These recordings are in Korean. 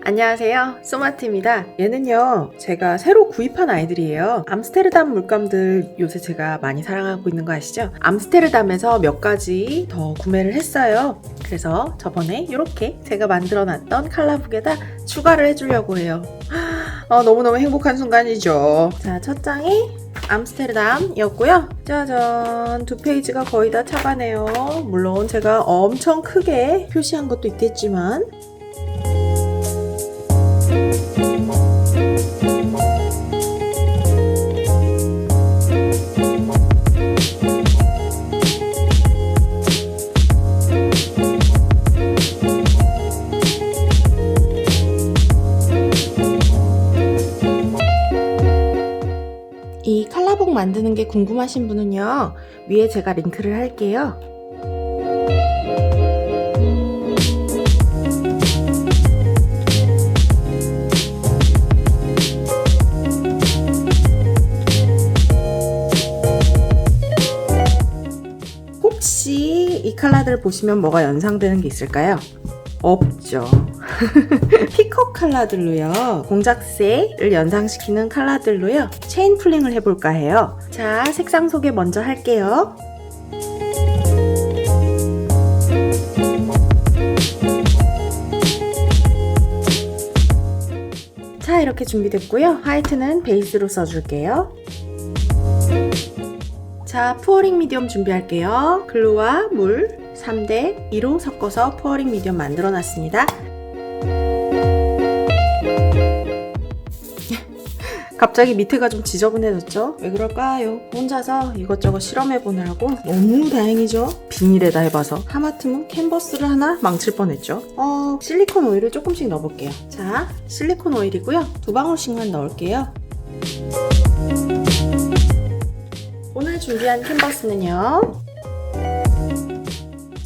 안녕하세요, 소마트입니다. 얘는요, 제가 새로 구입한 아이들이에요. 암스테르담 물감들 요새 제가 많이 사랑하고 있는 거 아시죠? 암스테르담에서 몇 가지 더 구매를 했어요. 그래서 저번에 이렇게 제가 만들어놨던 칼라북에다 추가를 해주려고 해요. 너무너무 행복한 순간이죠. 자, 첫 장이 암스테르담이었고요. 짜잔, 두 페이지가 거의 다 차가네요. 물론 제가 엄청 크게 표시한 것도 있겠지만 이 칼라북 만드는 게 궁금하신 분은요, 위에 제가 링크를 할게요. 혹시 이 칼라들 보시면 뭐가 연상되는 게 있을까요? 없죠. 피커 칼라들로요, 공작새를 연상시키는 칼라들로요, 체인 풀링을 해볼까 해요. 자, 색상 소개 먼저 할게요. 자, 이렇게 준비됐고요. 화이트는 베이스로 써줄게요. 자, 푸어링 미디엄 준비할게요. 글루와 물 3대 2로 섞어서 푸어링 미디엄 만들어 놨습니다. 갑자기 밑에가 좀 지저분해졌죠? 왜 그럴까요? 혼자서 이것저것 실험해 보느라고 너무 다행이죠? 비닐에다 해봐서. 하마터면 캔버스를 하나 망칠 뻔했죠? 실리콘 오일을 조금씩 넣어볼게요. 자, 실리콘 오일이고요. 2방울씩만 넣을게요. 오늘 준비한 캔버스는요,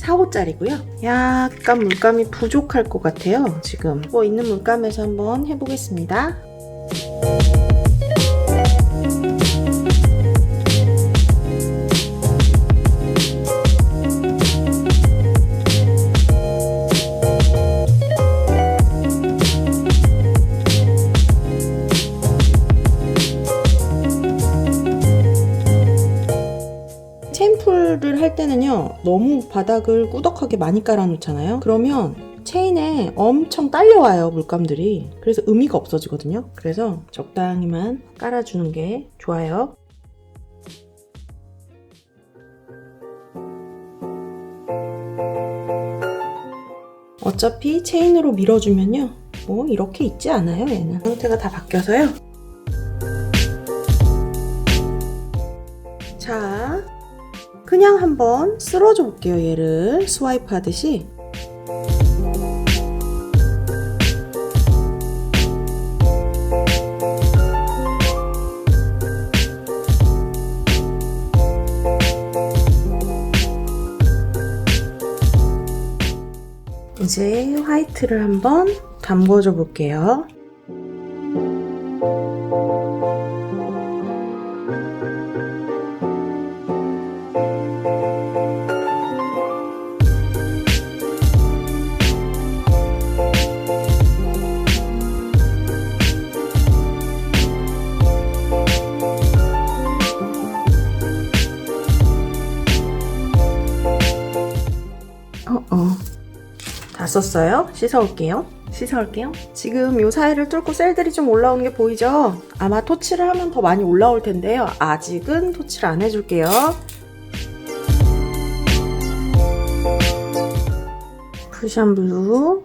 4호짜리고요. 약간 물감이 부족할 것 같아요. 지금 있는 물감에서 한번 해보겠습니다. 체인풀을 할 때는요, 너무 바닥을 꾸덕하게 많이 깔아놓잖아요. 그러면 체인에 엄청 딸려와요, 물감들이. 그래서 의미가 없어지거든요. 그래서 적당히만 깔아주는 게 좋아요. 어차피 체인으로 밀어주면요, 이렇게 있지 않아요. 얘는 상태가 다 바뀌어서요. 자, 그냥 한번 쓸어줘 볼게요. 얘를 스와이프 하듯이. 이제 화이트를 한번 담궈줘 볼게요. 다 썼어요. 씻어올게요. 지금 요 사이를 뚫고 셀들이 좀 올라오는 게 보이죠? 아마 토치를 하면 더 많이 올라올 텐데요. 아직은 토치를 안 해줄게요. 프루시안 블루,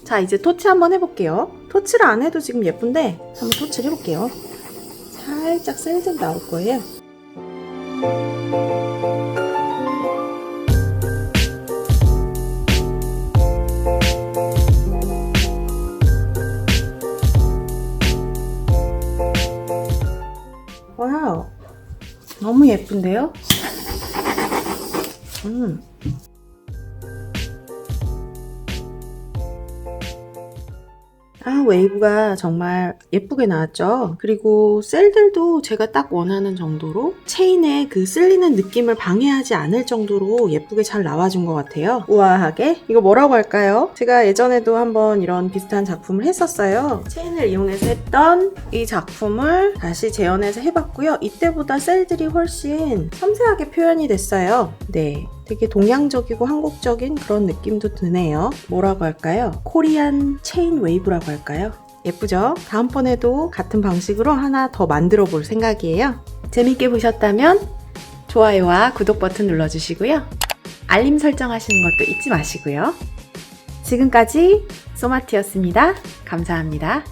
자, 이제 토치 한번 해볼게요. 토치를 안 해도 지금 예쁜데 한번 토치를 해볼게요. 살짝 셀들 나올 거예요. 너무 예쁜데요? 웨이브가 정말 예쁘게 나왔죠? 그리고 셀들도 제가 딱 원하는 정도로 체인에 그 쓸리는 느낌을 방해하지 않을 정도로 예쁘게 잘 나와준 것 같아요. 우아하게. 이거 뭐라고 할까요? 제가 예전에도 한번 이런 비슷한 작품을 했었어요. 체인을 이용해서 했던 이 작품을 다시 재현해서 해봤고요. 이때보다 셀들이 훨씬 섬세하게 표현이 됐어요. 네. 되게 동양적이고 한국적인 그런 느낌도 드네요. 뭐라고 할까요? 코리안 체인 웨이브라고 할까요? 예쁘죠? 다음번에도 같은 방식으로 하나 더 만들어 볼 생각이에요. 재밌게 보셨다면 좋아요와 구독 버튼 눌러주시고요. 알림 설정하시는 것도 잊지 마시고요. 지금까지 소마티였습니다. 감사합니다.